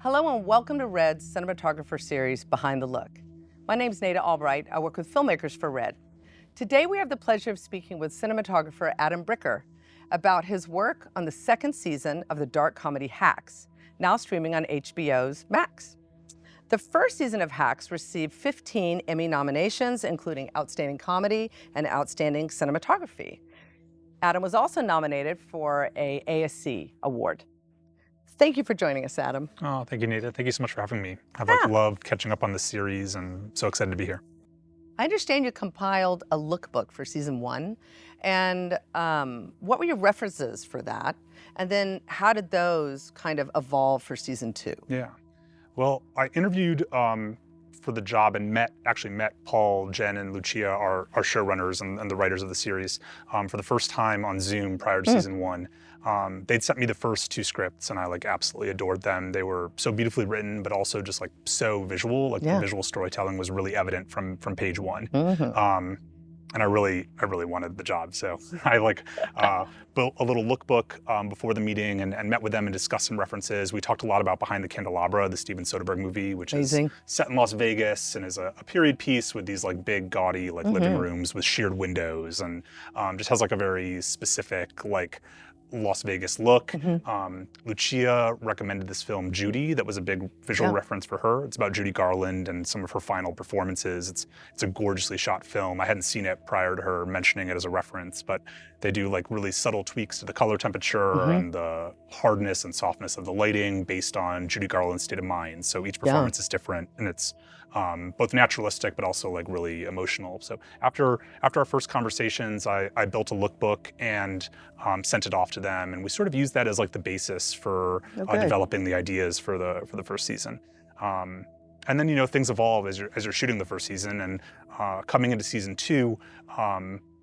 Hello and welcome to RED's Cinematographer series, Behind the Look. My name's Naida Albright. I work with filmmakers for RED. Today we have the pleasure of speaking with cinematographer Adam Bricker about his work on the second season of the dark comedy Hacks, now streaming on HBO's Max. The first season of Hacks received 15 Emmy nominations, including Outstanding Comedy and Outstanding Cinematography. Adam was also nominated for an ASC award. Thank you for joining us, Adam. Oh, thank you, Naida. Thank you so much for having me. I've loved catching up on the series and so excited to be here. I understand you compiled a lookbook for season 1. And what were your references for that? And then how did those kind of evolve for season 2? Yeah. Well, I interviewed for the job and actually met Paul, Jen, and Lucia, our showrunners and the writers of the series, for the first time on Zoom prior to season 1. They'd sent me the first 2 scripts and I absolutely adored them. They were so beautifully written, but also just so visual. The visual storytelling was really evident from page 1. And I really wanted the job. So I built a little lookbook before the meeting and met with them and discussed some references. We talked a lot about Behind the Candelabra, the Steven Soderbergh movie, which is set in Las Vegas and is a period piece with these big gaudy living rooms with sheared windows and just has a very specific Las Vegas look. Lucia recommended this film, Judy, that was a big visual reference for her. It's about Judy Garland and some of her final performances. It's a gorgeously shot film. I hadn't seen it prior to her mentioning it as a reference, but they do really subtle tweaks to the color temperature and the hardness and softness of the lighting based on Judy Garland's state of mind. So each performance is different and it's both naturalistic, but also really emotional. So after our first conversations, I built a lookbook and sent it off to them, and we sort of used that as the basis for developing the ideas for the first season. And then things evolve as you're shooting the first season, and coming into season 2.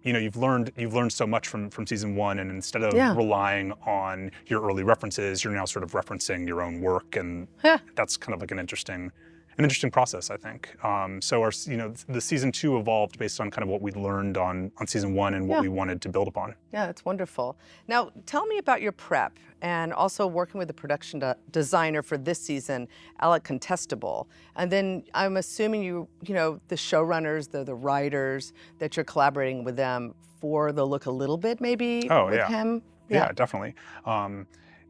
You've learned so much from season 1, and instead of relying on your early references, you're now sort of referencing your own work, and that's kind of an interesting process, I think. So the season 2 evolved based on kind of what we learned on season 1 and what we wanted to build upon. Yeah, it's wonderful. Now, tell me about your prep and also working with the production designer for this season, Alec Contestable. And then I'm assuming the showrunners, the writers, that you're collaborating with them for the look a little bit, maybe with him. Yeah, definitely.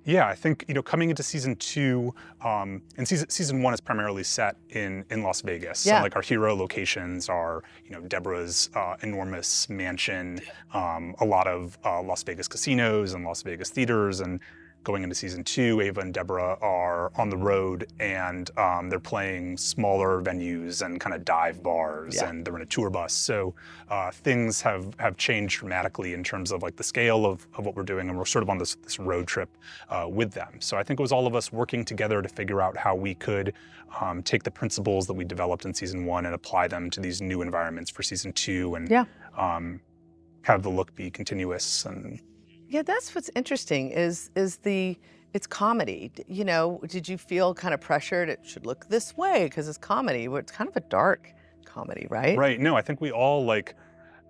Yeah, I think coming into season 2, and season 1 is primarily set in Las Vegas. So our hero locations are Deborah's enormous mansion, a lot of Las Vegas casinos and Las Vegas theaters, and going into season 2, Ava and Deborah are on the road and they're playing smaller venues and kind of dive bars, and they're in a tour bus. So things have changed dramatically in terms of the scale of what we're doing, and we're sort of on this road trip with them. So I think it was all of us working together to figure out how we could take the principles that we developed in season 1 and apply them to these new environments for season 2, and have the look be continuous. And yeah, that's what's interesting is it's comedy. Did you feel kind of pressured? It should look this way because it's comedy. It's kind of a dark comedy, right? Right. No, I think we all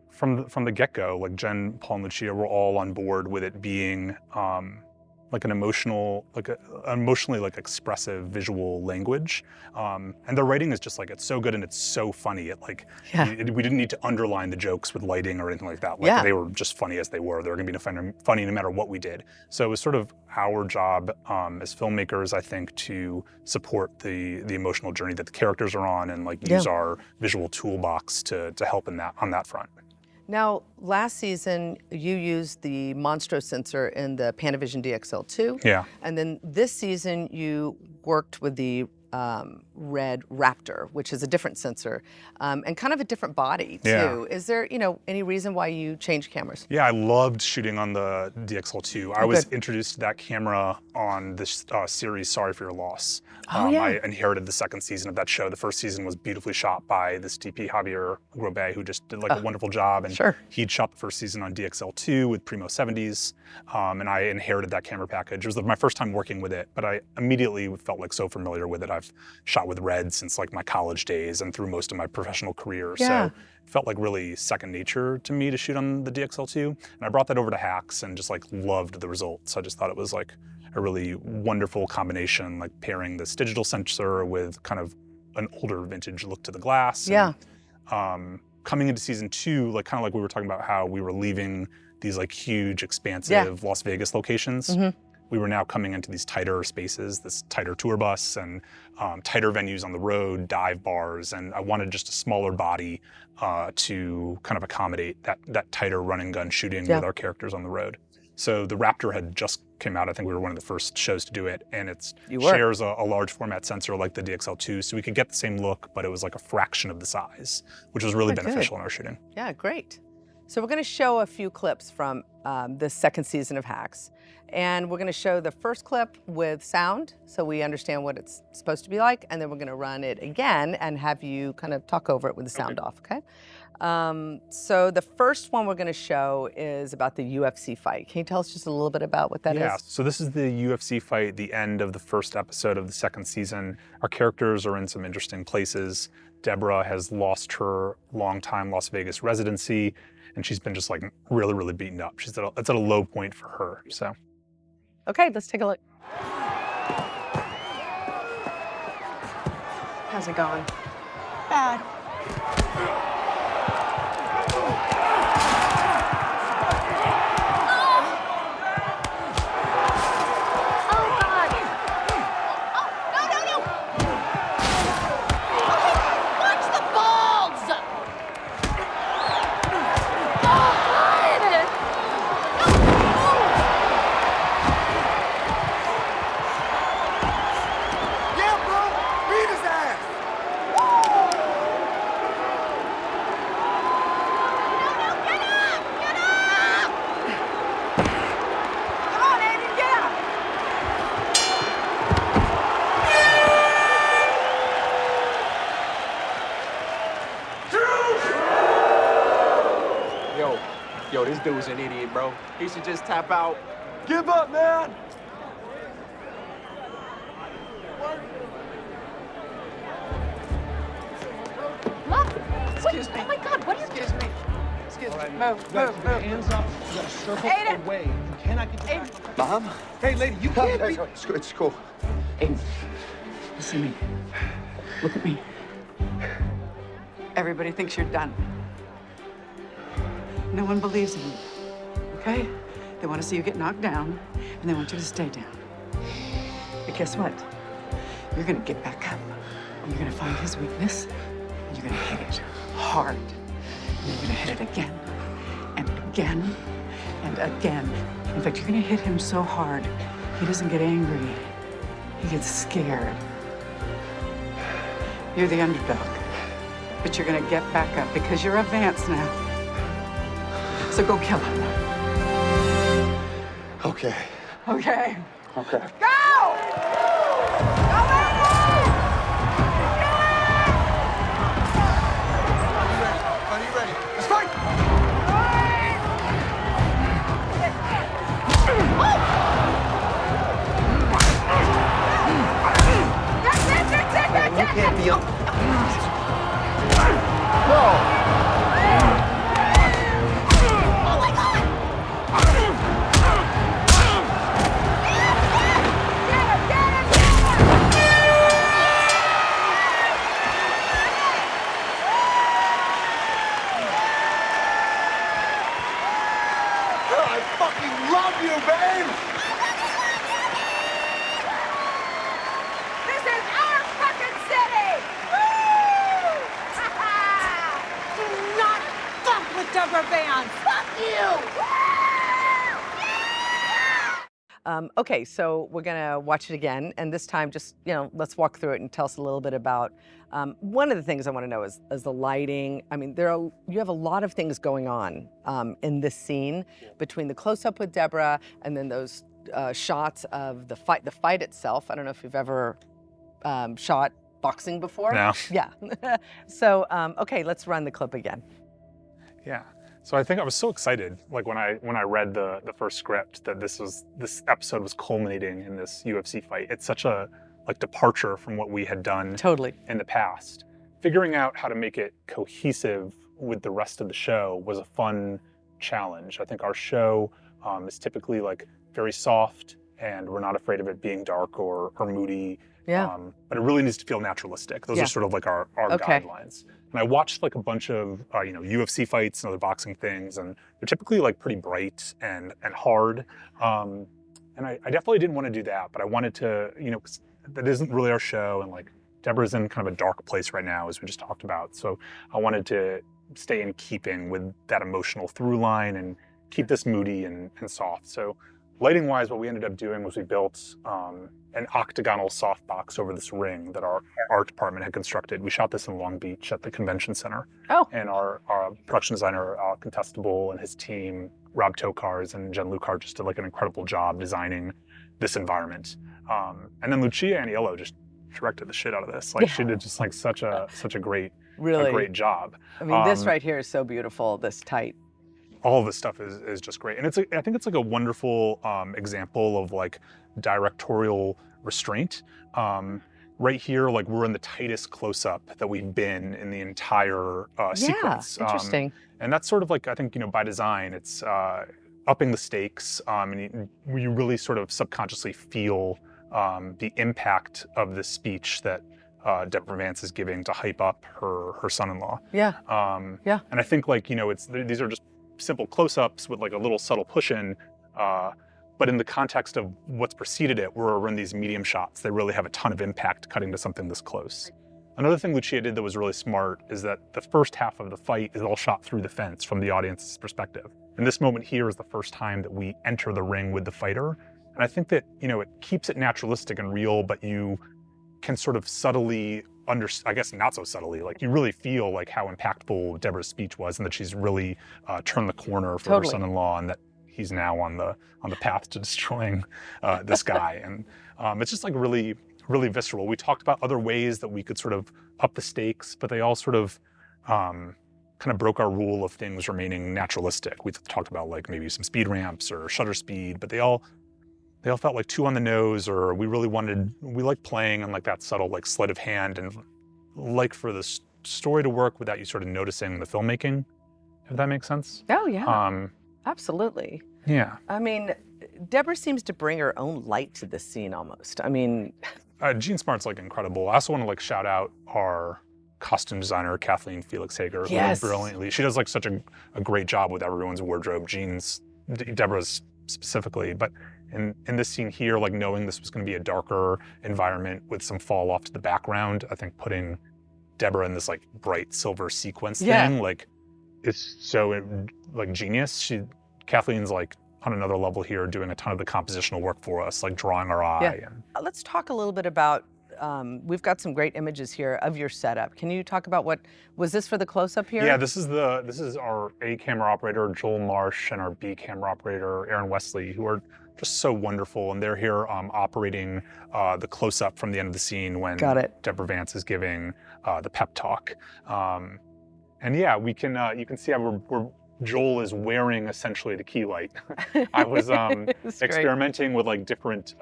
from the get-go, Jen, Paul, and Lucia were all on board with it being an emotionally expressive visual language. And their writing is just it's so good and it's so funny. We didn't need to underline the jokes with lighting or anything like that. They were just funny as they were. They were gonna be funny no matter what we did. So it was sort of our job as filmmakers, I think, to support the emotional journey that the characters are on and use our visual toolbox to help on that front. Now, last season, you used the Monstro sensor in the Panavision DXL2. Yeah. And then this season, you worked with the Red Raptor, which is a different sensor, and kind of a different body, too. Yeah. Is there, any reason why you changed cameras? Yeah, I loved shooting on the DXL2. I was introduced to that camera on this series, Sorry for Your Loss. I inherited the second season of that show. The first season was beautifully shot by this DP, Javier Grobet, who just did a wonderful job. And he'd shot the first season on DXL2 with Primo 70s, and I inherited that camera package. It was my first time working with it, but I immediately felt so familiar with it. I've shot with Red since my college days and through most of my professional career. So it felt really second nature to me to shoot on the DXL2. And I brought that over to Hacks and just loved the results. I just thought it was a really wonderful combination, like pairing this digital sensor with kind of an older vintage look to the glass. Yeah. And, coming into season 2, like kind of like we were talking about how we were leaving these like huge, expansive Las Vegas locations. We were now coming into these tighter spaces, this tighter tour bus and tighter venues on the road, dive bars, and I wanted just a smaller body to kind of accommodate that tighter run and gun shooting with our characters on the road. So the Raptor had just came out. I think we were one of the first shows to do it, and it shares a large format sensor like the DXL2, so we could get the same look, but it was like a fraction of the size, which was really beneficial in our shooting. Yeah, great. So we're going to show a few clips from the second season of Hacks. And we're going to show the first clip with sound so we understand what it's supposed to be like. And then we're going to run it again and have you kind of talk over it with the sound off, okay? So the first one we're going to show is about the UFC fight. Can you tell us just a little bit about what that is? Yeah, so this is the UFC fight, the end of the first episode of the second season. Our characters are in some interesting places. Deborah has lost her longtime Las Vegas residency, and she's been just like really, really beaten up. It's at a low point for her, so. Okay, let's take a look. How's it going? Bad. Yo, this dude's an idiot, bro. He should just tap out. Give up, man! Excuse me. Oh my God, what is Excuse me. Excuse me. Move. Hands up. You gotta circle Aiden. away. You cannot get your back. Mom? Hey, lady, you can't be... It's cool. Aiden, listen to me. Look at me. Everybody thinks you're done. No one believes in you, okay? They want to see you get knocked down, and they want you to stay down. But guess what? You're gonna get back up, and you're gonna find his weakness, and you're gonna hit it hard. And you're gonna hit it again, and again, and again. In fact, you're gonna hit him so hard, he doesn't get angry. He gets scared. You're the underdog, but you're gonna get back up because you're a Vance now. So go kill him. Okay. Okay. Okay. Go! Go, baby! Are you ready? Let's fight! You can't be up. I fucking love you, babe! This is our fucking city! Woo! Do not fuck with Deborah Vance! Fuck you! Okay, so we're gonna watch it again, and this time just, let's walk through it and tell us a little bit about, one of the things I wanna know is the lighting. I mean, you have a lot of things going on in this scene between the close-up with Deborah and then those shots of the fight itself. I don't know if you've ever shot boxing before. No. Yeah. So, okay, let's run the clip again. Yeah. So I think I was so excited, like when I read the first script, that this episode was culminating in this UFC fight. It's such a departure from what we had done in the past. Figuring out how to make it cohesive with the rest of the show was a fun challenge. I think our show is typically like very soft and we're not afraid of it being dark or moody. Yeah. But it really needs to feel naturalistic. Those Yeah. are sort of like our Okay. guidelines. And I watched like a bunch of UFC fights and other boxing things, and they're typically like pretty bright and hard. And I definitely didn't want to do that, but I wanted to, 'cause that isn't really our show, and like Deborah's in kind of a dark place right now, as we just talked about. So I wanted to stay in keeping with that emotional through line and keep this moody and soft. So lighting wise, what we ended up doing was we built an octagonal softbox over this ring that our art department had constructed. We shot this in Long Beach at the convention center. Oh. And our production designer, Contestable, and his team, Rob Tokars and Jen Lucar, just did like an incredible job designing this environment. And then Lucia Aniello just directed the shit out of this. Like she did just like such a great, Really? a great job. I mean, this right here is so beautiful, this tight. All of this stuff is just great. And I think it's like a wonderful example of like directorial restraint. Right here, like we're in the tightest close-up that we've been in the entire sequence. Interesting. And that's sort of like, I think, by design, it's upping the stakes, and you really sort of subconsciously feel the impact of the speech that Deborah Vance is giving to hype up her son-in-law. Yeah. Yeah. And I think like, these are just simple close-ups with like a little subtle push-in, but in the context of what's preceded it, we're in these medium shots. They really have a ton of impact cutting to something this close. Another thing Lucia did that was really smart is that the first half of the fight is all shot through the fence from the audience's perspective. And this moment here is the first time that we enter the ring with the fighter. And I think that, it keeps it naturalistic and real, but you can sort of subtly I guess not so subtly, like you really feel like how impactful Deborah's speech was, and that she's really turned the corner for her son-in-law, and that he's now on the path to destroying this guy. And it's just like really, really visceral. We talked about other ways that we could sort of up the stakes, but they all sort of kind of broke our rule of things remaining naturalistic. We talked about like maybe some speed ramps or shutter speed, but they all felt like too on the nose, or we like playing on like that subtle like sleight of hand, and like for the story to work without you sort of noticing the filmmaking, if that makes sense. Oh yeah, absolutely. Yeah. I mean, Deborah seems to bring her own light to this scene almost. I mean, Jean Smart's like incredible. I also want to like shout out our costume designer, Kathleen Felix Hager, who Yes. brilliantly, she does like such a great job with everyone's wardrobe, Deborah's specifically, but in this scene here, like knowing this was going to be a darker environment with some fall off to the background, I think putting Deborah in this like bright silver sequence thing, like it's so like genius. Kathleen's like on another level here, doing a ton of the compositional work for us, like drawing our eye. Yeah. Let's talk a little bit about, we've got some great images here of your setup. Can you talk about was this for the close-up here? Yeah, this is our A camera operator, Joel Marsh, and our B camera operator, Aaron Wesley, who are just so wonderful. And they're here operating the close-up from the end of the scene when Deborah Vance is giving the pep talk. And yeah, you can see how Joel is wearing essentially the key light. I was experimenting with like different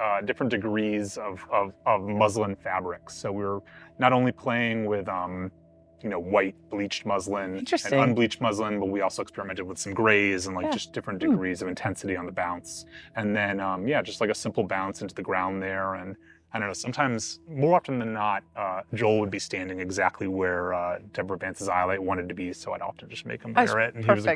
degrees of muslin fabrics. So we were not only playing with white bleached muslin and unbleached muslin, but we also experimented with some grays and like just different degrees of intensity on the bounce. And then just like a simple bounce into the ground there. And I don't know, sometimes, more often than not, Joel would be standing exactly where Deborah Vance's highlight wanted to be, so I'd often just make him wear it, and he was a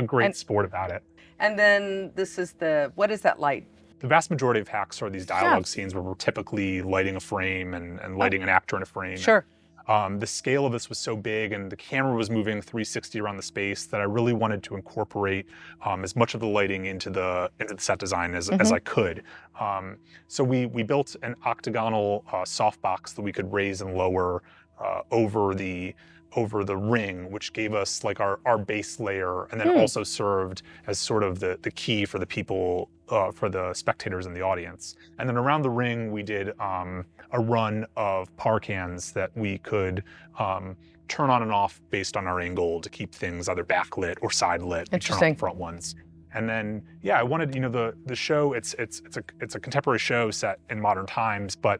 great sport about it. And then this is what is that light? The vast majority of hacks are these dialogue scenes where we're typically lighting a frame and lighting an actor in a frame. Sure. The scale of this was so big and the camera was moving 360 around the space that I really wanted to incorporate as much of the lighting into the set design as I could. So we built an octagonal softbox that we could raise and lower over the ring, which gave us like our base layer, and then also served as sort of the key for the people, for the spectators in the audience. And then around the ring, we did a run of par cans that we could turn on and off based on our angle to keep things either backlit or side lit. Interesting. Turn off the front ones. And then, I wanted, the show, it's a contemporary show set in modern times, but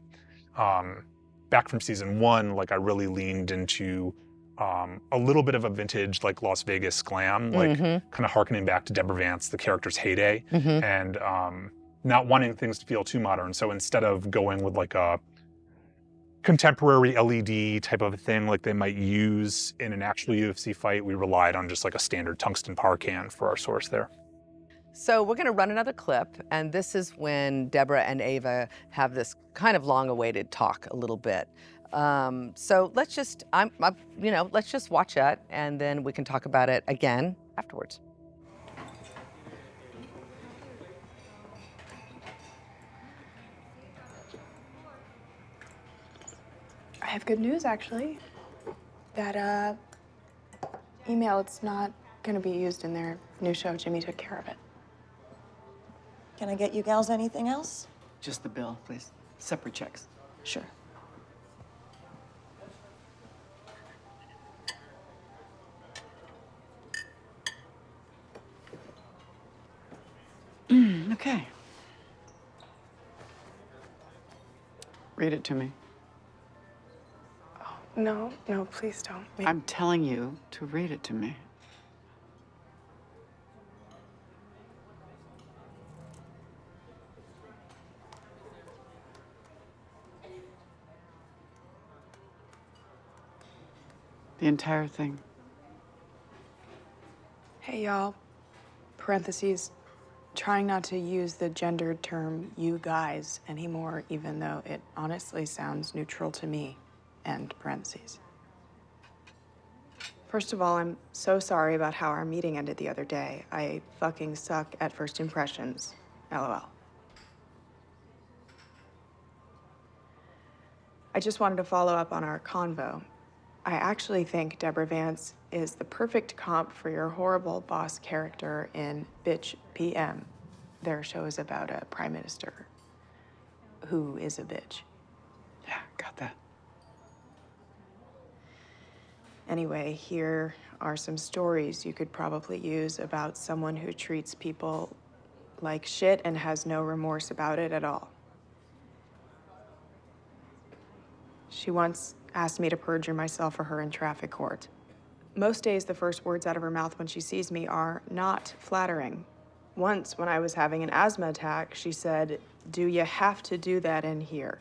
back from season 1, like I really leaned into a little bit of a vintage, like Las Vegas glam, like kind of harkening back to Deborah Vance, the character's heyday. And not wanting things to feel too modern. So instead of going with like a contemporary LED type of thing like they might use in an actual UFC fight, we relied on just like a standard tungsten par can for our source there. So we're gonna run another clip, and this is when Deborah and Ava have this kind of long-awaited talk a little bit. So let's just, let's just watch that, and then we can talk about it again afterwards. I have good news, actually. That, email, it's not gonna be used in their new show. Jimmy took care of it. Can I get you gals anything else? Just the bill, please. Separate checks. Sure. Okay. Read it to me. No, please don't. I'm telling you to read it to me. The entire thing. Hey, y'all. Parentheses. Trying not to use the gendered term you guys anymore, even though it honestly sounds neutral to me. End parentheses. First of all, I'm so sorry about how our meeting ended the other day. I fucking suck at first impressions. LOL. I just wanted to follow up on our convo. I actually think Deborah Vance is the perfect comp for your horrible boss character in Bitch PM. Their show is about a prime minister who is a bitch. Yeah, got that. Anyway, here are some stories you could probably use about someone who treats people like shit and has no remorse about it at all. She once asked me to perjure myself for her in traffic court. Most days, the first words out of her mouth when she sees me are not flattering. Once, when I was having an asthma attack, she said, "Do you have to do that in here?"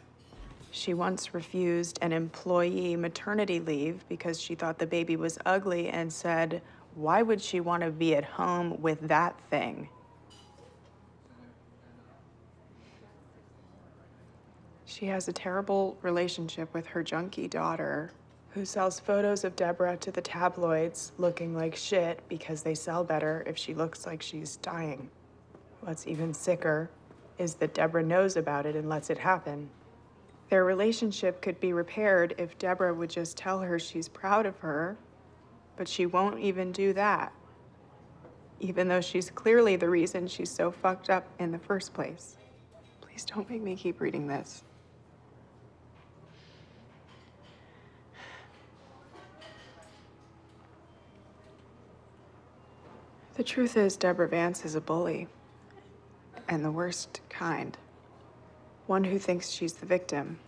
She once refused an employee maternity leave because she thought the baby was ugly and said, "Why would she want to be at home with that thing?" She has a terrible relationship with her junkie daughter, who sells photos of Deborah to the tabloids looking like shit because they sell better if she looks like she's dying. What's even sicker is that Deborah knows about it and lets it happen. Their relationship could be repaired if Deborah would just tell her she's proud of her, but she won't even do that, even though she's clearly the reason she's so fucked up in the first place. Please don't make me keep reading this. The truth is, Deborah Vance is a bully, and the worst kind. One who thinks she's the victim.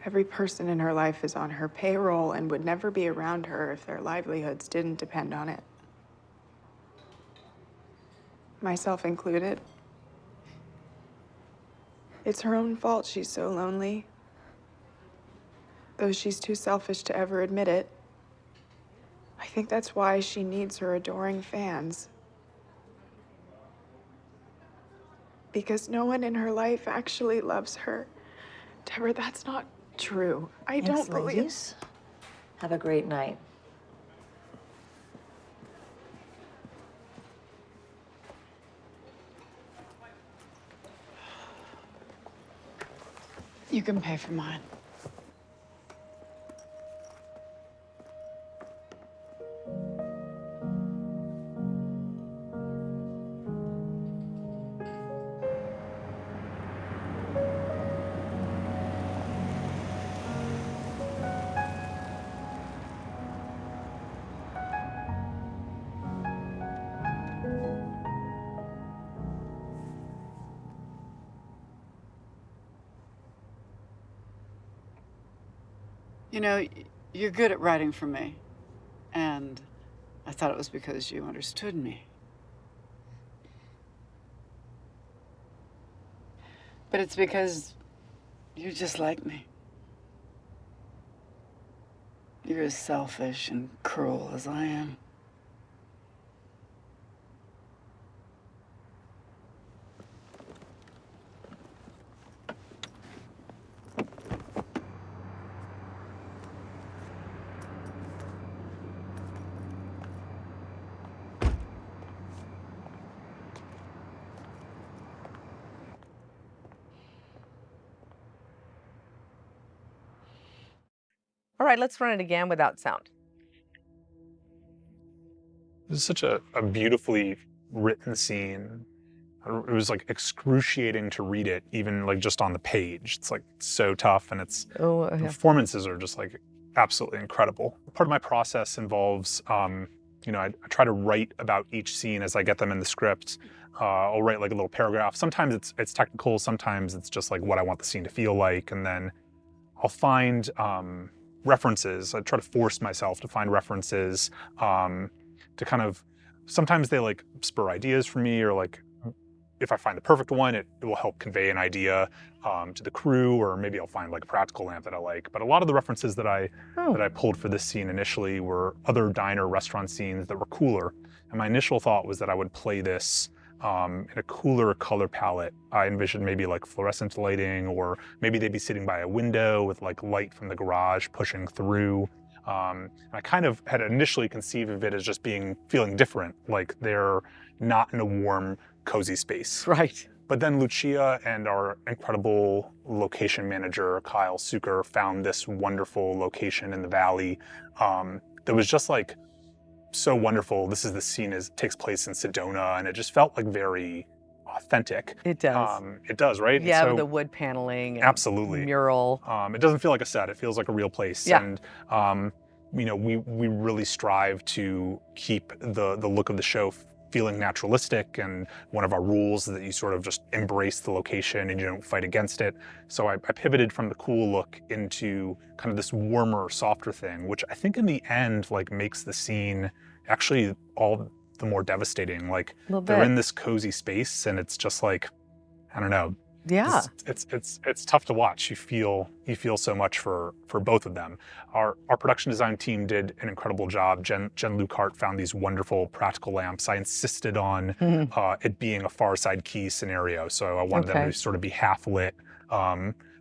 Every person in her life is on her payroll and would never be around her if their livelihoods didn't depend on it. Myself included. It's her own fault she's so lonely. Though she's too selfish to ever admit it. I think that's why she needs her adoring fans. Because no one in her life actually loves her. Deborah, that's not true. I don't believe. Ladies, have a great night. You can pay for mine. You know, you're good at writing for me. And I thought it was because you understood me. But it's because you're just like me. You're as selfish and cruel as I am. All right, let's run it again without sound. This is such a beautifully written scene. It was like excruciating to read it, even like just on the page. It's like so tough, and the performances are just like absolutely incredible. Part of my process involves, I try to write about each scene as I get them in the script. I'll write like a little paragraph. Sometimes it's technical, sometimes it's just like what I want the scene to feel like, and then I'll find references. I try to force myself to find references to kind of, sometimes they like spur ideas for me, or like if I find the perfect one, it will help convey an idea to the crew, or maybe I'll find like a practical lamp that I like. But a lot of the references that I pulled for this scene initially were other diner restaurant scenes that were cooler. And my initial thought was that I would play this in a cooler color palette. I envisioned maybe like fluorescent lighting, or maybe they'd be sitting by a window with like light from the garage pushing through. I kind of had initially conceived of it as just feeling different, like they're not in a warm, cozy space. Right. But then Lucia and our incredible location manager, Kyle Suker, found this wonderful location in the valley that was just like so wonderful. The scene takes place in Sedona, and it just felt like very authentic. It does. It does, right? Yeah, so, with the wood paneling and absolutely. mural. It doesn't feel like a set. It feels like a real place. Yeah. And we really strive to keep the look of the show feeling naturalistic, and one of our rules is that you sort of just embrace the location and you don't fight against it. So I pivoted from the cool look into kind of this warmer, softer thing, which I think in the end like makes the scene actually all the more devastating. Like they're in this cozy space, and it's just like, I don't know. Yeah. It's tough to watch. You feel so much for both of them. Our production design team did an incredible job. Jen Lukehart found these wonderful practical lamps. I insisted on it being a Far Side Key scenario, so I wanted them to sort of be half lit,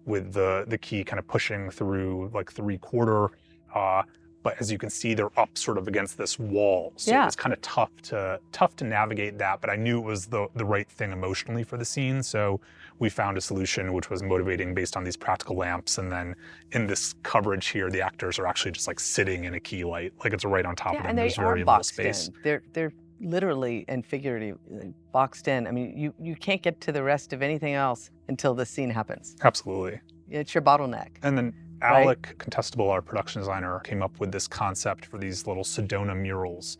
with the key kind of pushing through like 3/4. But as you can see, they're up sort of against this wall. So it was kind of tough to navigate that, but I knew it was the right thing emotionally for the scene. So we found a solution which was motivating based on these practical lamps. And then in this coverage here, the actors are actually just like sitting in a key light, like it's right on top of them. And there's they very are little boxed space. in. They're literally and figuratively boxed in. I mean, you can't get to the rest of anything else until this scene happens. Absolutely. It's your bottleneck. And then Alec Contestable, our production designer, came up with this concept for these little Sedona murals.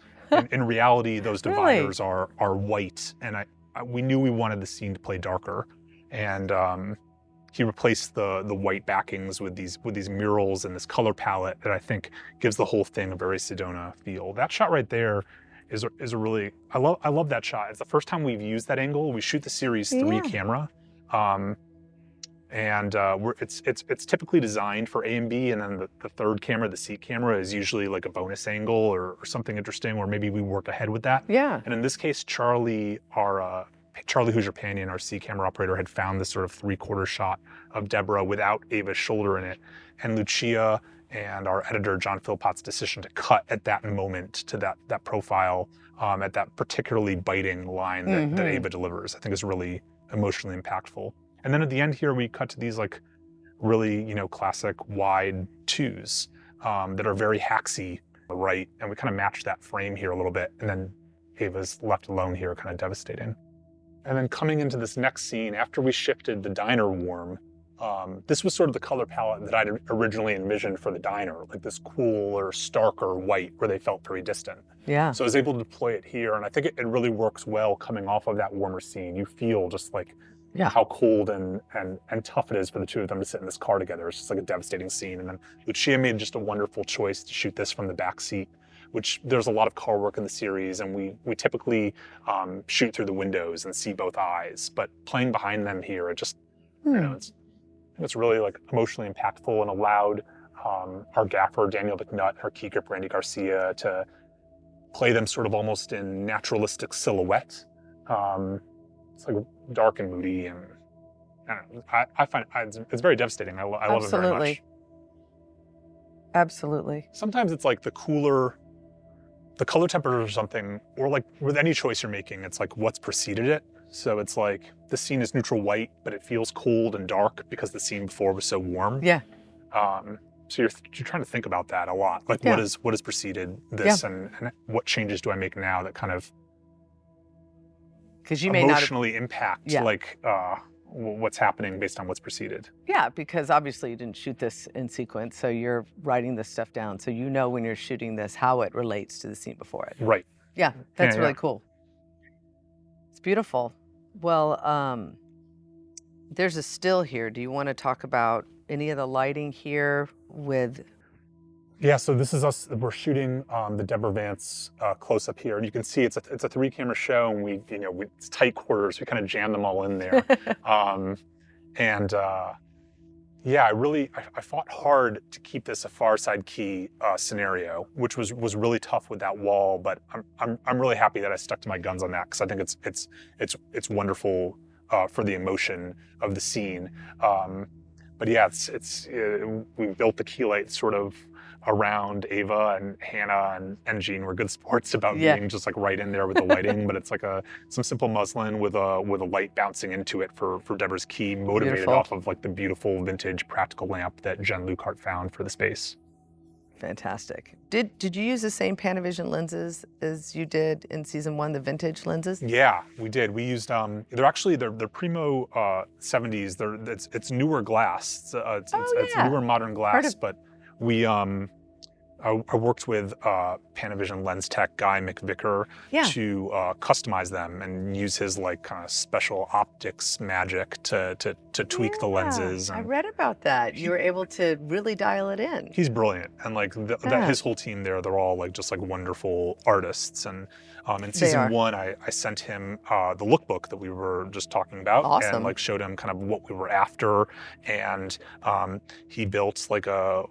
In reality, those dividers are white, and we knew we wanted the scene to play darker, and he replaced the white backings with these murals and this color palette that I think gives the whole thing a very Sedona feel. That shot right there is a really, I love that shot. It's the first time we've used that angle. We shoot the series 3 camera. And it's typically designed for A and B, and then the third camera, the seat camera, is usually like a bonus angle or something interesting, or maybe we work ahead with that. Yeah. And in this case, Charlie Hoosier Panion, our C camera operator, had found this sort of 3/4 shot of Deborah without Ava's shoulder in it, and Lucia and our editor John Philpott's decision to cut at that moment to that profile at that particularly biting line that Ava delivers, I think is really emotionally impactful. And then at the end here, we cut to these like really, classic wide 2s that are very hacksy, right? And we kind of match that frame here a little bit. And then Ava's left alone here, kind of devastating. And then coming into this next scene, after we shifted the diner warm, this was sort of the color palette that I'd originally envisioned for the diner, like this cooler, starker white where they felt very distant. Yeah. So I was able to deploy it here, and I think it really works well coming off of that warmer scene. You feel just like how cold and tough it is for the two of them to sit in this car together. It's just like a devastating scene. And then Lucia made just a wonderful choice to shoot this from the back seat, which there's a lot of car work in the series, and we typically shoot through the windows and see both eyes. But playing behind them here, it just You know, it's really like emotionally impactful and allowed our gaffer, Daniel McNutt, our key grip, Randy Garcia, to play them sort of almost in naturalistic silhouette. It's like dark and moody, and I don't know. I find it's very devastating. I love it very much. Absolutely. Sometimes it's like the color temperature or something, or like with any choice you're making, it's like what's preceded it. So it's like the scene is neutral white, but it feels cold and dark because the scene before was so warm. Yeah. So you're trying to think about that a lot. Like what has preceded this, and what changes do I make now that kind of you may emotionally impact like what's happening based on what's preceded. Yeah, because obviously you didn't shoot this in sequence, so you're writing this stuff down, so you know when you're shooting this how it relates to the scene before it. Right. Yeah, that's really cool. It's beautiful. Well, there's a still here. Do you want to talk about any of the lighting here with? Yeah, so this is us. We're shooting the Deborah Vance close up here, and you can see it's a 3-camera show, and it's tight quarters. We kind of jam them all in there, yeah, I fought hard to keep this a far side key scenario, which was really tough with that wall. But I'm really happy that I stuck to my guns on that, because I think it's wonderful for the emotion of the scene. But yeah, we built the key light sort of around Ava, and Hannah and Jean were good sports about being just like right in there with the lighting. But it's like some simple muslin with a light bouncing into it for Deborah's key, motivated off of like the beautiful vintage practical lamp that Jen Lukehart found for the space. Fantastic. Did you use the same Panavision lenses as you did in season 1, the vintage lenses? Yeah, we did. We used they're primo 70s. It's newer glass. It's newer modern glass, but we I worked with Panavision lens tech guy Mick Vicker to customize them and use his like kind of special optics magic to tweak the lenses. And I read about that. You were able to really dial it in. He's brilliant, and like his whole team there, they're all like just like wonderful artists. And in season 1, I sent him the lookbook that we were just talking about, and like showed him kind of what we were after, and he built like a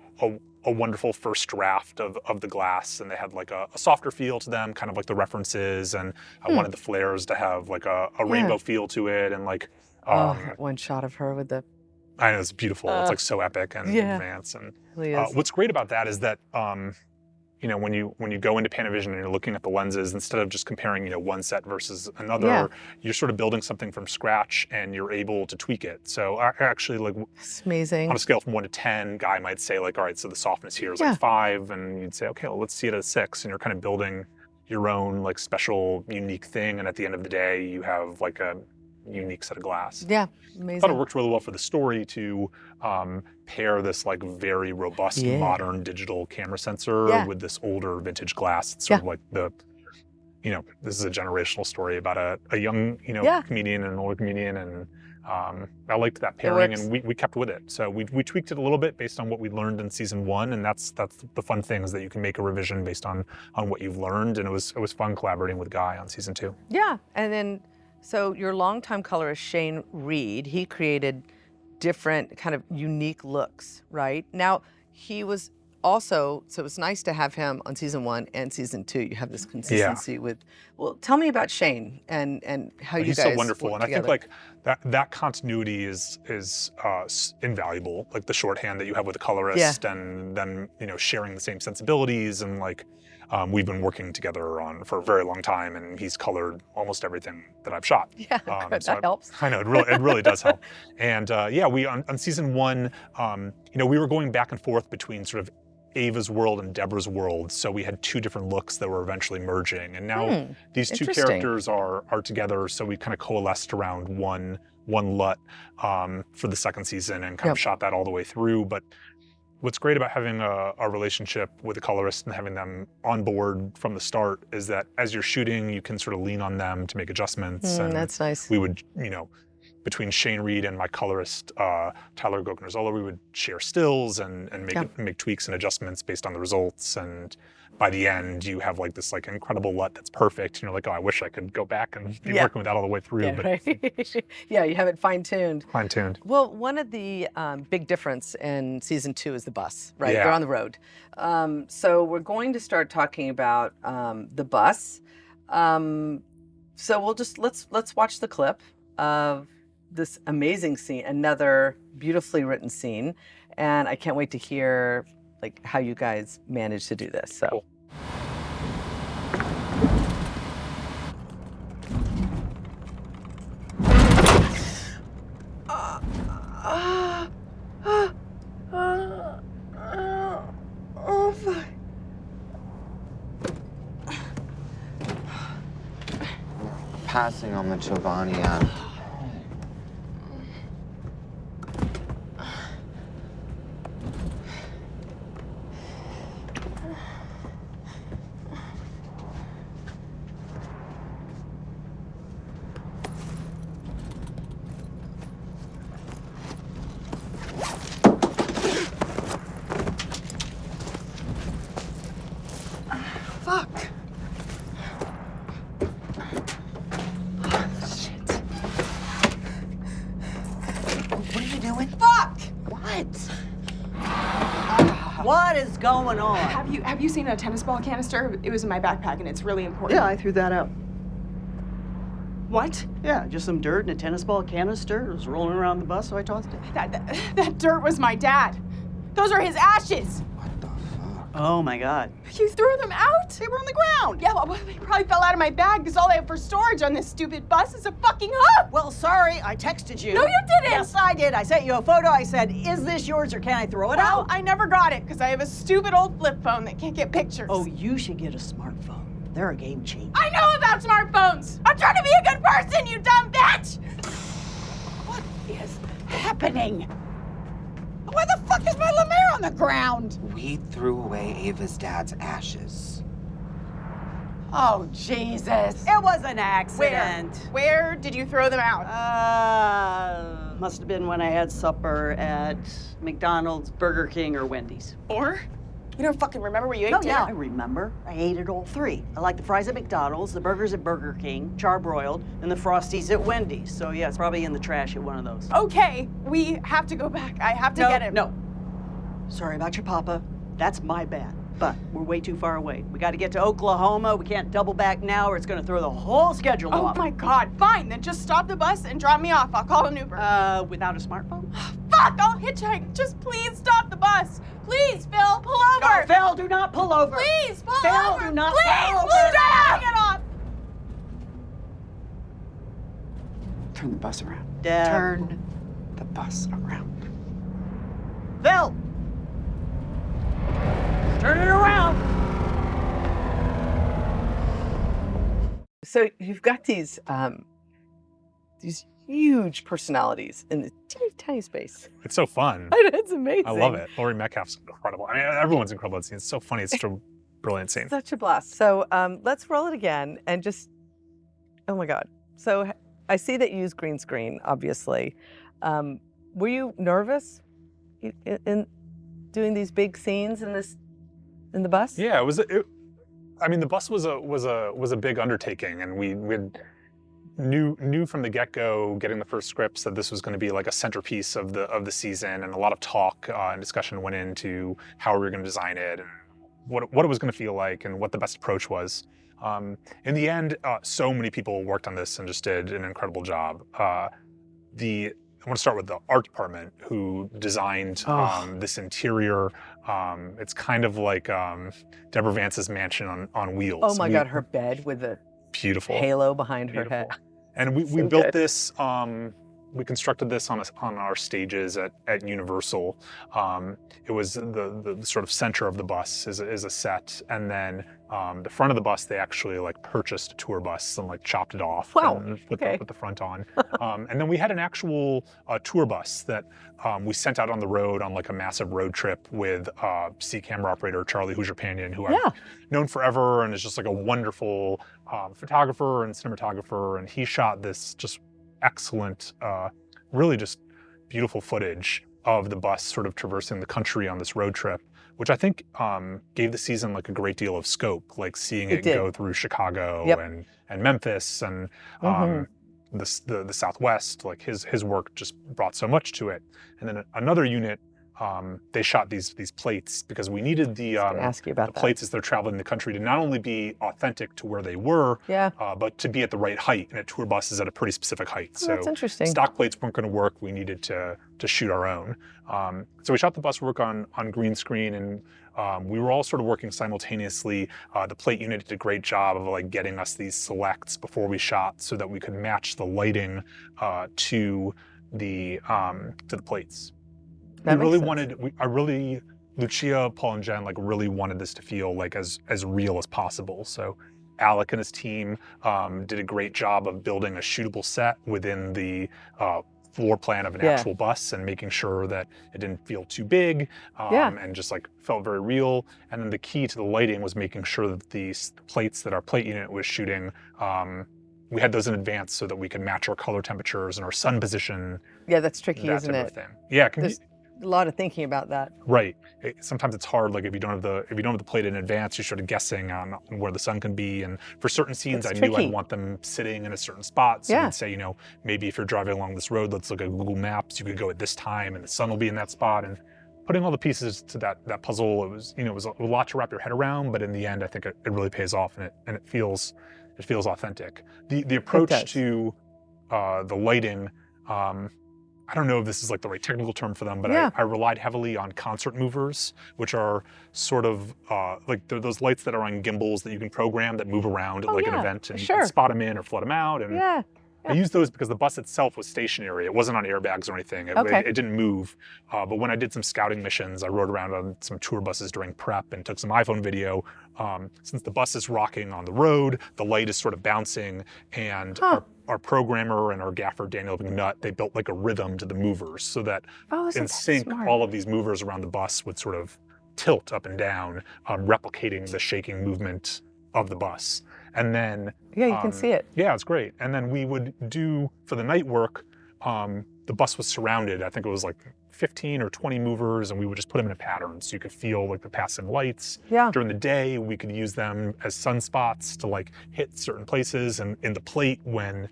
wonderful first draft of the glass, and they had like a softer feel to them, kind of like the references, and I wanted the flares to have like a rainbow feel to it, and like one shot of her with the I know, it's beautiful. It's like so epic and advanced. And really is. What's great about that is that when you go into Panavision and you're looking at the lenses, instead of just comparing one set versus another, you're sort of building something from scratch, and you're able to tweak it. So I actually like it's amazing. On a scale from 1 to 10, guy might say like, all right, so the softness here is like 5, and you'd say, okay, well, let's see it at 6, and you're kind of building your own like special, unique thing. And at the end of the day, you have like a unique set of glass. Yeah, amazing. I thought it worked really well for the story to pair this like very robust modern digital camera sensor with this older vintage glass. It's sort of like this is a generational story about a young comedian and an older comedian, and I liked that pairing, and we kept with it. So we tweaked it a little bit based on what we learned in season 1, and that's the fun thing, is that you can make a revision based on what you've learned, and it was fun collaborating with Guy on season 2. Yeah, and then so your longtime colorist Shane Reed, he created different kind of unique looks, right? Now he was also, so it was nice to have him on season 1 and season 2. You have this consistency with. Well, tell me about Shane and how you guys. He's so wonderful, and together. I think like that continuity is invaluable. Like the shorthand that you have with the colorist, and then sharing the same sensibilities, and like we've been working together for a very long time, and he's colored almost everything that I've shot. Yeah, that helps. I know, it really does help. And we on season 1, we were going back and forth between sort of Ava's world and Deborah's world, so we had 2 different looks that were eventually merging, and now these 2 characters are together, so we kind of coalesced around one LUT for the second season, and kind of shot that all the way through. But what's great about having a relationship with a colorist and having them on board from the start is that as you're shooting, you can sort of lean on them to make adjustments. And that's nice. we would, between Shane Reed and my colorist, Tyler Goknerzola, we would share stills and make tweaks and adjustments based on the results. And by the end, you have like this like incredible LUT that's perfect. You're like, oh, I wish I could go back and be working with that all the way through. Yeah, but right. Yeah, you have it fine-tuned. Fine-tuned. Well, one of the big difference in season 2 is the bus, right? Yeah. They're on the road. So we're going to start talking about the bus. So we'll just let's watch the clip of this amazing scene, another beautifully written scene, and I can't wait to hear like how you guys managed to do this. So. Cool. Oh my. Passing on the Giovanni app. Fuck. What are you doing? Fuck! What? What is going on? Have you seen a tennis ball canister? It was in my backpack and it's really important. Yeah, I threw that out. What? Yeah, just some dirt and a tennis ball canister. It was rolling around the bus, so I tossed it. That dirt was my dad. Those are his ashes. What the fuck? Oh my God. You threw them out? They were on the ground. Yeah, well, they probably fell out of my bag because all I have for storage on this stupid bus is a fucking hub. Well, sorry, I texted you. No, you didn't. Yes, I did. I sent you a photo. I said, is this yours or can I throw it Well, out? I never got it because I have a stupid old flip phone that can't get pictures. Oh, you should get a smartphone. They're a game changer. I know about smartphones. I'm trying to be a good person, you dumb bitch. What is happening? Why the fuck is my Lemaire on the ground? We threw away Ava's dad's ashes. Oh, Jesus. It was an accident. Where did you throw them out? Must have been when I had supper at McDonald's, Burger King, or Wendy's. Or? You don't fucking remember where you ate Oh, dinner? yeah, I remember. I ate at all three. I like the fries at McDonald's, the burgers at Burger King, charbroiled, and the Frosties at Wendy's. So, yeah, it's probably in the trash at one of those. Okay, we have to go back. I have to get him. No. Sorry about your papa. That's my bad. But we're way too far away. We got to get to Oklahoma. We can't double back now or it's going to throw the whole schedule Oh off. my God, fine. Then just stop the bus and drop me off. I'll call an Uber. Without a smartphone? Fuck, I'll hitchhike. Just please stop the bus. Please, Phil, pull over. No, Phil, do not pull over. Please, pull Phil, over. do not please, pull over. Please, stop. Get off. Turn the bus around. Dad. Turn the bus around. Phil! Turn it around! So you've got these huge personalities in this teeny tiny space. It's so fun. It's amazing. I love it. Laurie Metcalf's incredible. I mean, everyone's incredible at the scene. It's so funny. It's such a brilliant scene. Such a blast. So let's roll it again and just, oh my God. So I see that you use green screen, obviously. Were you nervous in doing these big scenes in the bus? Yeah, I mean, the bus was a big undertaking, and we knew from the get-go, getting the first scripts, that this was going to be like a centerpiece of the season, and a lot of talk and discussion went into how we were going to design it and what it was going to feel like and what the best approach was. In the end, so many people worked on this and just did an incredible job. I want to start with the art department, who designed this interior. It's kind of like Deborah Vance's mansion on wheels. Oh my God, her bed with the beautiful halo behind her head. And we So built good. this, we constructed this on our stages at Universal. It was the sort of center of the bus is a set, and then the front of the bus, they actually like purchased a tour bus and like chopped it off Wow. and put the front on. And then we had an actual tour bus that we sent out on the road on like a massive road trip with C camera operator Charlie Hoosier-Panion, who I've known forever and is just like a wonderful photographer and cinematographer. And he shot this just excellent, really just beautiful footage of the bus sort of traversing the country on this road trip, which I think gave the season like a great deal of scope, like seeing it go through Chicago and Memphis and the Southwest. Like his work just brought so much to it. And then another unit, they shot these plates because we needed the plates as they're traveling the country to not only be authentic to where they were, but to be at the right height. And a tour bus is at a pretty specific height. Oh, that's interesting. Stock plates weren't going to work. We needed to shoot our own. So we shot the bus work on green screen, and we were all sort of working simultaneously. The plate unit did a great job of like getting us these selects before we shot, so that we could match the lighting to the plates. Lucia, Paul, and Jen like really wanted this to feel like as real as possible. So Alec and his team did a great job of building a shootable set within the floor plan of an actual bus and making sure that it didn't feel too big and just like felt very real. And then the key to the lighting was making sure that these plates that our plate unit was shooting, we had those in advance so that we could match our color temperatures and our sun position. Yeah, that's tricky, isn't it? Yeah, there's a lot of thinking about that. Right. Sometimes it's hard. Like if you don't have the plate in advance, you're sort of guessing on where the sun can be. And for certain scenes, I knew I'd want them sitting in a certain spot. So you'd say, maybe if you're driving along this road, let's look at Google Maps. You could go at this time, and the sun will be in that spot. And putting all the pieces to that puzzle, it was a lot to wrap your head around. But in the end, I think it really pays off, and it feels authentic. The approach to the lighting. I don't know if this is like the right technical term for them, but I relied heavily on concert movers, which are sort of like those lights that are on gimbals that you can program that move around at an event, and you can spot them in or flood them out. And I used those because the bus itself was stationary. It wasn't on airbags or anything. It didn't move. But when I did some scouting missions, I rode around on some tour buses during prep and took some iPhone video. Since the bus is rocking on the road, the light is sort of bouncing, and our programmer and our gaffer, Daniel McNutt, they built like a rhythm to the movers so that in sync, all of these movers around the bus would sort of tilt up and down, replicating the shaking movement of the bus. And then you can see it. Yeah, it's great. And then we would do, for the night work, the bus was surrounded. I think it was like 15 or 20 movers, and we would just put them in a pattern so you could feel like the passing lights. During the day, we could use them as sunspots to like hit certain places, and in the plate when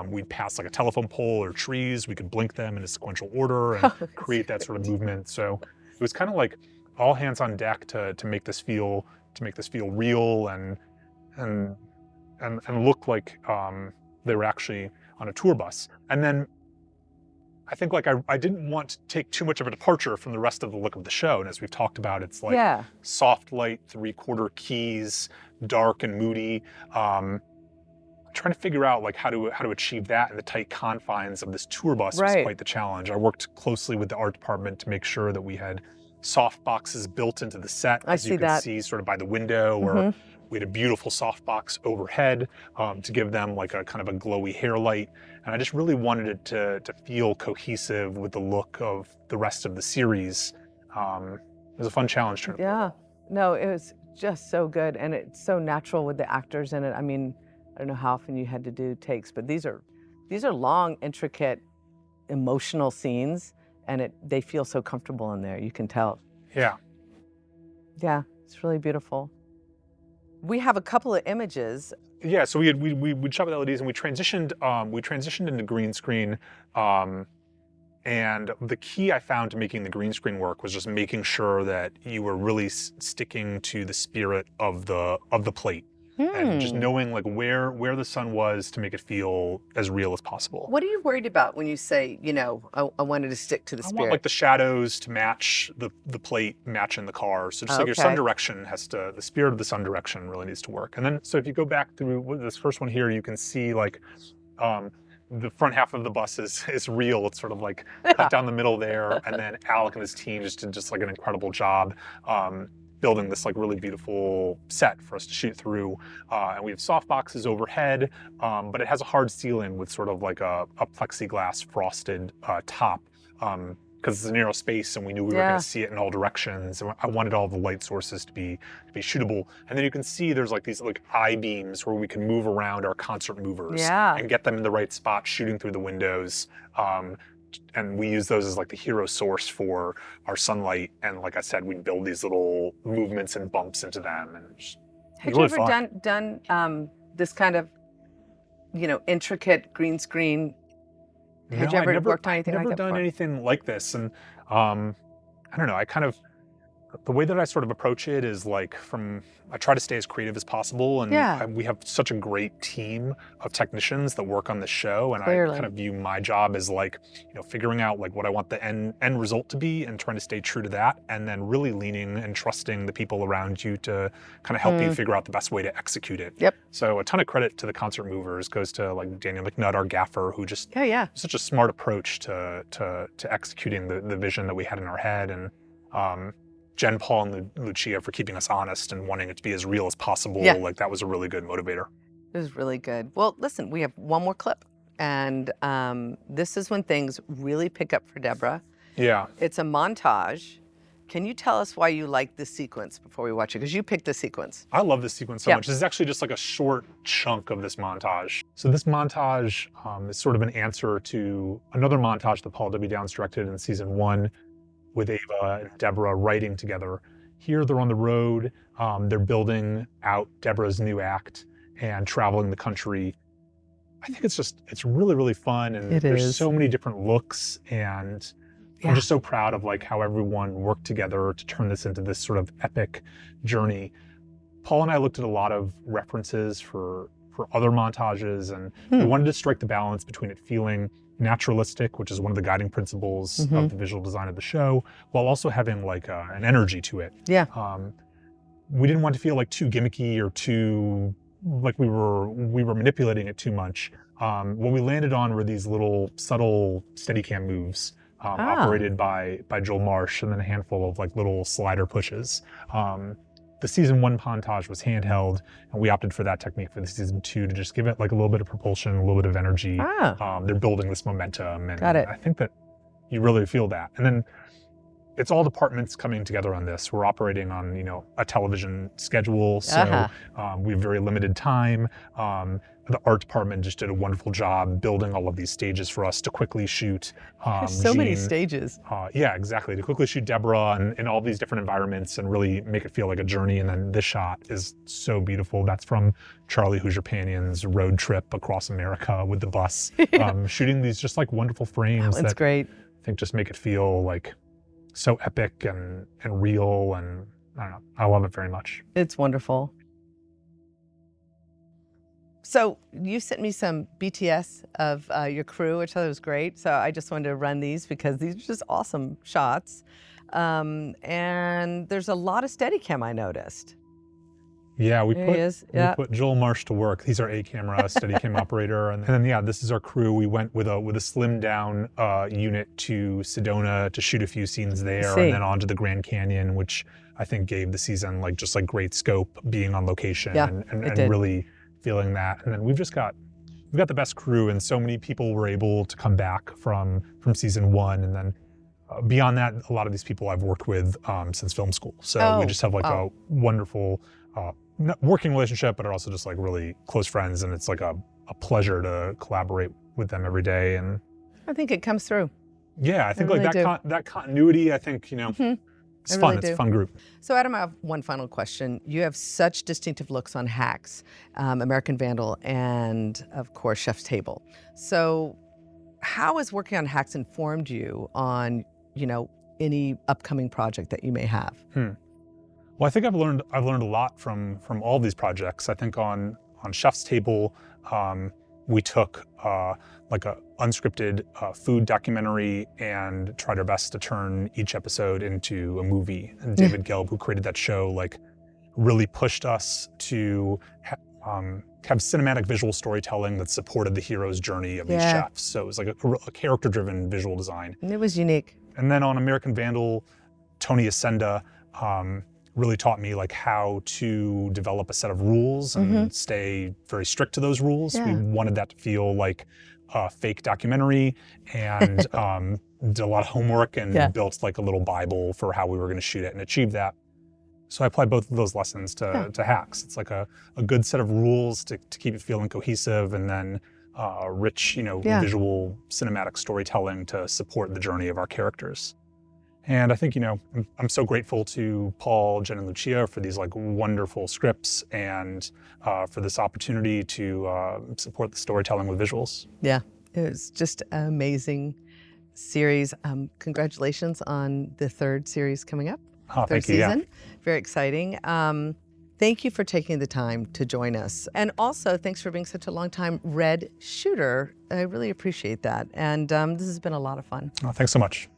we'd pass like a telephone pole or trees, we could blink them in a sequential order and create that sort of movement. So it was kind of like all hands on deck to make this feel real and look like they were actually on a tour bus. And then I think like I didn't want to take too much of a departure from the rest of the look of the show. And as we've talked about, it's like soft light, 3/4 keys, dark and moody. Trying to figure out like how to achieve that in the tight confines of this tour bus was quite the challenge. I worked closely with the art department to make sure that we had soft boxes built into the set, as you could see sort of by the window, or we had a beautiful soft box overhead to give them like a kind of a glowy hair light. And I just really wanted it to feel cohesive with the look of the rest of the series. It was a fun challenge. No, it was just so good, and it's so natural with the actors in it. I mean, I don't know how often you had to do takes, but these are long, intricate, emotional scenes, and they feel so comfortable in there. You can tell. Yeah, it's really beautiful. We have a couple of images. Yeah, so we shot with LEDs, and we transitioned into green screen. And the key I found to making the green screen work was just making sure that you were really sticking to the spirit of the plate. And just knowing like where the sun was to make it feel as real as possible. What are you worried about when you say, I wanted to stick to the spirit? I want like the shadows to match the plate, matching the car. So just like your sun direction the spirit of the sun direction really needs to work. And then, so if you go back through this first one here, you can see like the front half of the bus is real. It's sort of like cut down the middle there. And then Alec and his team just did like an incredible job building this like really beautiful set for us to shoot through. And we have soft boxes overhead, but it has a hard ceiling with sort of like a plexiglass frosted top. because it's a narrow space and we knew we were going to see it in all directions. And I wanted all the light sources to be shootable. And then you can see there's like these like I-beams where we can move around our concert movers and get them in the right spot, shooting through the windows. And we use those as like the hero source for our sunlight. And like I said, we build these little movements and bumps into them. And have you ever done this kind of, you know, intricate green screen? Had you ever worked on anything like that before? I've never done anything like this. And I don't know, the way that I sort of approach it is like I try to stay as creative as possible. And we have such a great team of technicians that work on the show. And I kind of view my job as like, you know, figuring out like what I want the end result to be and trying to stay true to that. And then really leaning and trusting the people around you to kind of help you figure out the best way to execute it. Yep. So a ton of credit to the concert movers goes to like Daniel McNutt, our gaffer, who just such a smart approach to executing the vision that we had in our head. And Jen, Paul, and Lucia for keeping us honest and wanting it to be as real as possible. Like that was a really good motivator. It was really good. Well, listen, we have one more clip. And this is when things really pick up for Deborah. Yeah. It's a montage. Can you tell us why you like this sequence before we watch it? Because you picked this sequence. I love this sequence so much. This is actually just like a short chunk of this montage. So this montage is sort of an answer to another montage that Paul W. Downs directed in season 1 with Ava and Deborah writing together. Here they're on the road. They're building out Deborah's new act and traveling the country. I think it's really, really fun. And there's so many different looks, and I'm just so proud of like how everyone worked together to turn this into this sort of epic journey. Paul and I looked at a lot of references for other montages, and we wanted to strike the balance between it feeling naturalistic, which is one of the guiding principles of the visual design of the show, while also having like an energy to it. We didn't want to feel like too gimmicky or too like we were manipulating it too much. What we landed on were these little subtle Steadicam moves operated by Joel Marsh, and then a handful of like little slider pushes. The season 1 montage was handheld, and we opted for that technique for the season 2 to just give it like a little bit of propulsion, a little bit of energy. They're building this momentum, and I think that you really feel that. And then it's all departments coming together on this. We're operating on, you know, a television schedule, so we have very limited time. The art department just did a wonderful job building all of these stages for us to quickly shoot. So many stages. Yeah, exactly. To quickly shoot Deborah in all these different environments and really make it feel like a journey. And then this shot is so beautiful. That's from Charlie Hoosier Panion's road trip across America with the bus, shooting these just like wonderful frames that great. I think just make it feel like so epic and real. And I don't know, I love it very much. It's wonderful. So you sent me some BTS of your crew, which I thought was great. So I just wanted to run these because these are just awesome shots. And there's a lot of Steadicam I noticed. Yeah, we put Joel Marsh to work. He's our A-camera Steadicam operator. And then, this is our crew. We went with a slimmed down unit to Sedona to shoot a few scenes there, and then on to the Grand Canyon, which I think gave the season like great scope, being on location and really feeling that. And then we've got the best crew, and so many people were able to come back from season 1. And then beyond that, a lot of these people I've worked with since film school. So we just have like a wonderful working relationship, but are also just like really close friends. And it's like a pleasure to collaborate with them every day. And I think it comes through. Yeah, I think like that continuity, I think, you know, it's fun. Really it's a fun group. So Adam, I have one final question. You have such distinctive looks on Hacks, American Vandal, and of course, Chef's Table. So how has working on Hacks informed you on, you know, any upcoming project that you may have? Well, I think I've learned a lot from all these projects. I think on Chef's Table, we took like a unscripted food documentary and tried our best to turn each episode into a movie. And David Gelb, who created that show, like really pushed us to have cinematic visual storytelling that supported the hero's journey of these chefs. So it was like a character-driven visual design. And it was unique. And then on American Vandal, Tony Ascenda really taught me like how to develop a set of rules and stay very strict to those rules. We wanted that to feel like a fake documentary, and did a lot of homework and Yeah. built like a little Bible for how we were going to shoot it and achieve that. So I applied both of those lessons to hacks. It's like a good set of rules to keep it feeling cohesive, and then rich, visual cinematic storytelling to support the journey of our characters. And I think, I'm so grateful to Paul, Jen, and Lucia for these like wonderful scripts and for this opportunity to support the storytelling with visuals. Yeah, it was just an amazing series. Congratulations on the third series coming up. Oh, third thank you. season. Yeah. Very exciting. Thank you for taking the time to join us. And also, thanks for being such a long-time Red shooter. I really appreciate that. And this has been a lot of fun. Oh, thanks so much.